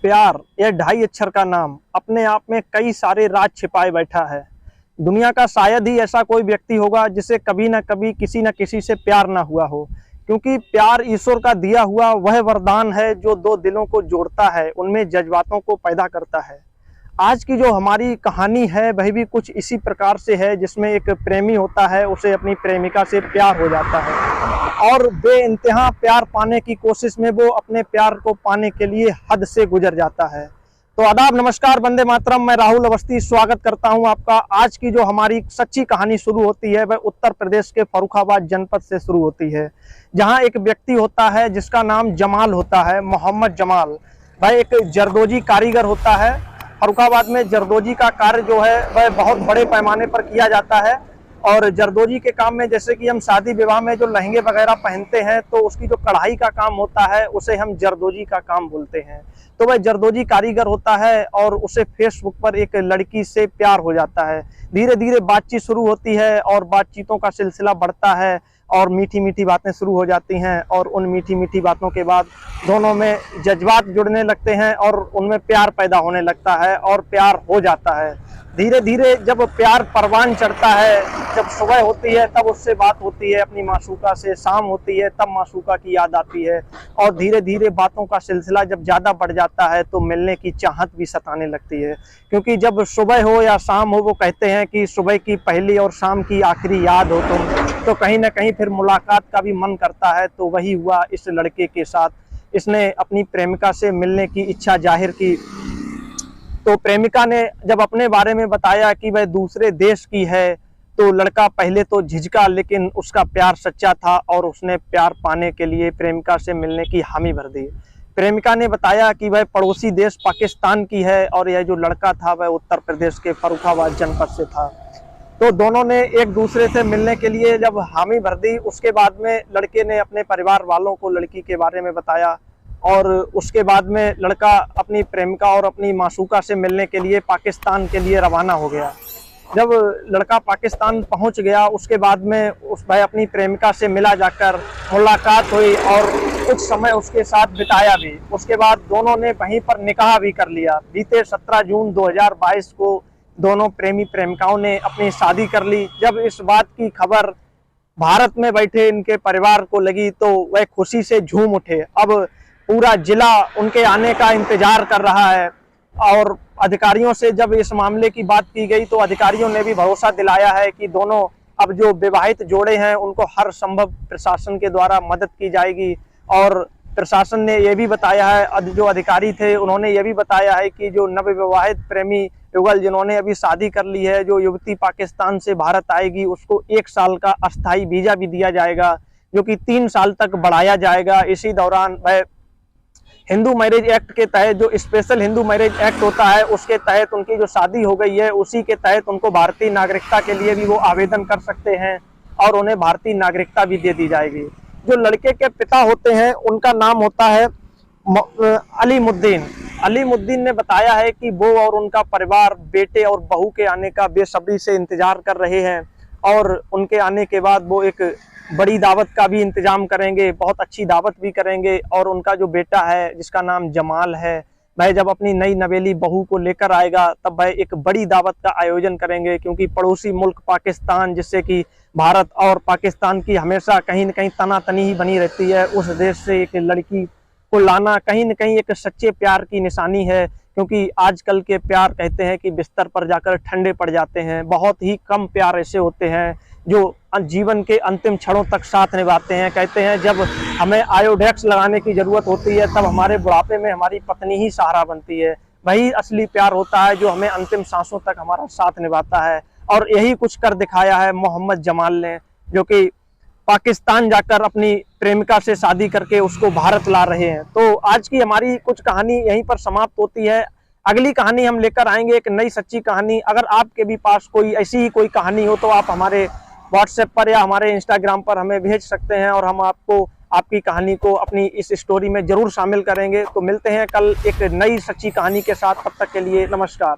प्यार, यह 2.5 अक्षर का नाम अपने आप में कई सारे राज छिपाए बैठा है। दुनिया का शायद ही ऐसा कोई व्यक्ति होगा जिसे कभी ना कभी किसी न किसी से प्यार ना हुआ हो, क्योंकि प्यार ईश्वर का दिया हुआ वह वरदान है जो दो दिलों को जोड़ता है, उनमें जज्बातों को पैदा करता है। आज की जो हमारी कहानी है वह भी कुछ इसी प्रकार से है, जिसमें एक प्रेमी होता है, उसे अपनी प्रेमिका से प्यार हो जाता है और बेइंतहा प्यार पाने की कोशिश में वो अपने प्यार को पाने के लिए हद से गुजर जाता है। तो आदाब, नमस्कार, वंदे मातरम। मैं राहुल अवस्थी स्वागत करता हूं आपका। आज की जो हमारी सच्ची कहानी शुरू होती है वह उत्तर प्रदेश के फर्रुखाबाद जनपद से शुरू होती है, जहां एक व्यक्ति होता है जिसका नाम जमाल होता है, मोहम्मद जमाल। वह एक जरदोजी कारीगर होता है। फर्रुखाबाद में जरदोजी का कार्य जो है वह बहुत बड़े पैमाने पर किया जाता है और जरदोजी के काम में जैसे कि हम शादी विवाह में जो लहंगे वगैरह पहनते हैं तो उसकी जो कढ़ाई का काम होता है उसे हम जरदोजी का काम बोलते हैं। तो वह जरदोजी कारीगर होता है और उसे फेसबुक पर एक लड़की से प्यार हो जाता है। धीरे धीरे बातचीत शुरू होती है और बातचीतों का सिलसिला बढ़ता है और मीठी मीठी बातें शुरू हो जाती हैं और उन मीठी मीठी बातों के बाद दोनों में जज्बात जुड़ने लगते हैं और उनमें प्यार पैदा होने लगता है और प्यार हो जाता है। धीरे धीरे जब प्यार परवान चढ़ता है, जब सुबह होती है तब उससे बात होती है अपनी माशूका से, शाम होती है तब माशूका की याद आती है और धीरे धीरे बातों का सिलसिला जब ज़्यादा बढ़ जाता है तो मिलने की चाहत भी सताने लगती है। क्योंकि जब सुबह हो या शाम हो, वो कहते हैं कि सुबह की पहली और शाम की आखिरी याद हो तुम, तो कहीं ना कहीं फिर मुलाकात का भी मन करता है। तो वही हुआ इस लड़के के साथ। इसने अपनी प्रेमिका से मिलने की इच्छा जाहिर की। तो प्रेमिका ने जब अपने बारे में बताया कि वह दूसरे देश की है तो लड़का पहले तो झिझका, लेकिन उसका प्यार सच्चा था और उसने प्यार पाने के लिए प्रेमिका से मिलने की हामी भर दी। प्रेमिका ने बताया कि वह पड़ोसी देश पाकिस्तान की है और यह जो लड़का था वह उत्तर प्रदेश के फर्रुखाबाद जनपद से था। तो दोनों ने एक दूसरे से मिलने के लिए जब हामी भर दी, उसके बाद में लड़के ने अपने परिवार वालों को लड़की के बारे में बताया और उसके बाद में लड़का अपनी प्रेमिका और अपनी माशूका से मिलने के लिए पाकिस्तान के लिए रवाना हो गया। जब लड़का पाकिस्तान पहुंच गया उसके बाद में भाई अपनी प्रेमिका से मिला जाकर, मुलाकात हुई और कुछ समय उसके साथ बिताया भी। उसके बाद दोनों ने वहीं पर निकाह भी कर लिया। बीते 17 जून 2022 को दोनों प्रेमी प्रेमिकाओं ने अपनी शादी कर ली। जब इस बात की खबर भारत में बैठे इनके परिवार को लगी तो वह खुशी से झूम उठे। अब पूरा जिला उनके आने का इंतजार कर रहा है और अधिकारियों से जब इस मामले की बात की गई तो अधिकारियों ने भी भरोसा दिलाया है कि दोनों अब जो विवाहित जोड़े हैं उनको हर संभव प्रशासन के द्वारा मदद की जाएगी। और प्रशासन ने यह भी बताया है, जो अधिकारी थे उन्होंने यह भी बताया है कि जो नवविवाहित प्रेमी युगल जिन्होंने अभी शादी कर ली है, जो युवती पाकिस्तान से भारत आएगी उसको 1 साल का अस्थायी वीजा भी दिया जाएगा, जो कि 3 साल तक बढ़ाया जाएगा। इसी दौरान वह हिंदू मैरिज एक्ट के तहत, जो स्पेशल हिंदू मैरिज एक्ट होता है उसके तहत उनकी जो शादी हो गई है उसी के तहत उनको भारतीय नागरिकता के लिए भी वो आवेदन कर सकते हैं और उन्हें भारतीय नागरिकता भी दे दी जाएगी। जो लड़के के पिता होते हैं उनका नाम होता है अलीमुद्दीन। अलीमुद्दीन ने बताया है कि वो और उनका परिवार बेटे और बहू के आने का बेसब्री से इंतजार कर रहे हैं और उनके आने के बाद वो एक बड़ी दावत का भी इंतजाम करेंगे, बहुत अच्छी दावत भी करेंगे। और उनका जो बेटा है जिसका नाम जमाल है, वह जब अपनी नई नवेली बहू को लेकर आएगा तब वह एक बड़ी दावत का आयोजन करेंगे, क्योंकि पड़ोसी मुल्क पाकिस्तान, जिससे कि भारत और पाकिस्तान की हमेशा कहीं न कहीं तनातनी ही बनी रहती है, उस देश से एक लड़की को लाना कहीं न कहीं एक सच्चे प्यार की निशानी है। क्योंकि आजकल के प्यार कहते हैं कि बिस्तर पर जाकर ठंडे पड़ जाते हैं। बहुत ही कम प्यार ऐसे होते हैं जो जीवन के अंतिम क्षणों तक साथ निभाते हैं। कहते हैं जब हमें आयोडेक्स लगाने की जरूरत होती है तब हमारे बुढ़ापे में हमारी पत्नी ही सहारा बनती है। वही असली प्यार होता है जो हमें अंतिम सांसों तक हमारा साथ निभाता है। और यही कुछ कर दिखाया है मोहम्मद जमाल ने, जो कि पाकिस्तान जाकर अपनी प्रेमिका से शादी करके उसको भारत ला रहे हैं। तो आज की हमारी कुछ कहानी यहीं पर समाप्त होती है। अगली कहानी हम लेकर आएंगे एक नई सच्ची कहानी। अगर आपके भी पास कोई ऐसी ही कोई कहानी हो तो आप हमारे व्हाट्सएप पर या हमारे इंस्टाग्राम पर हमें भेज सकते हैं और हम आपको आपकी कहानी को अपनी इस स्टोरी में जरूर शामिल करेंगे। तो मिलते हैं कल एक नई सच्ची कहानी के साथ। तब तक के लिए नमस्कार।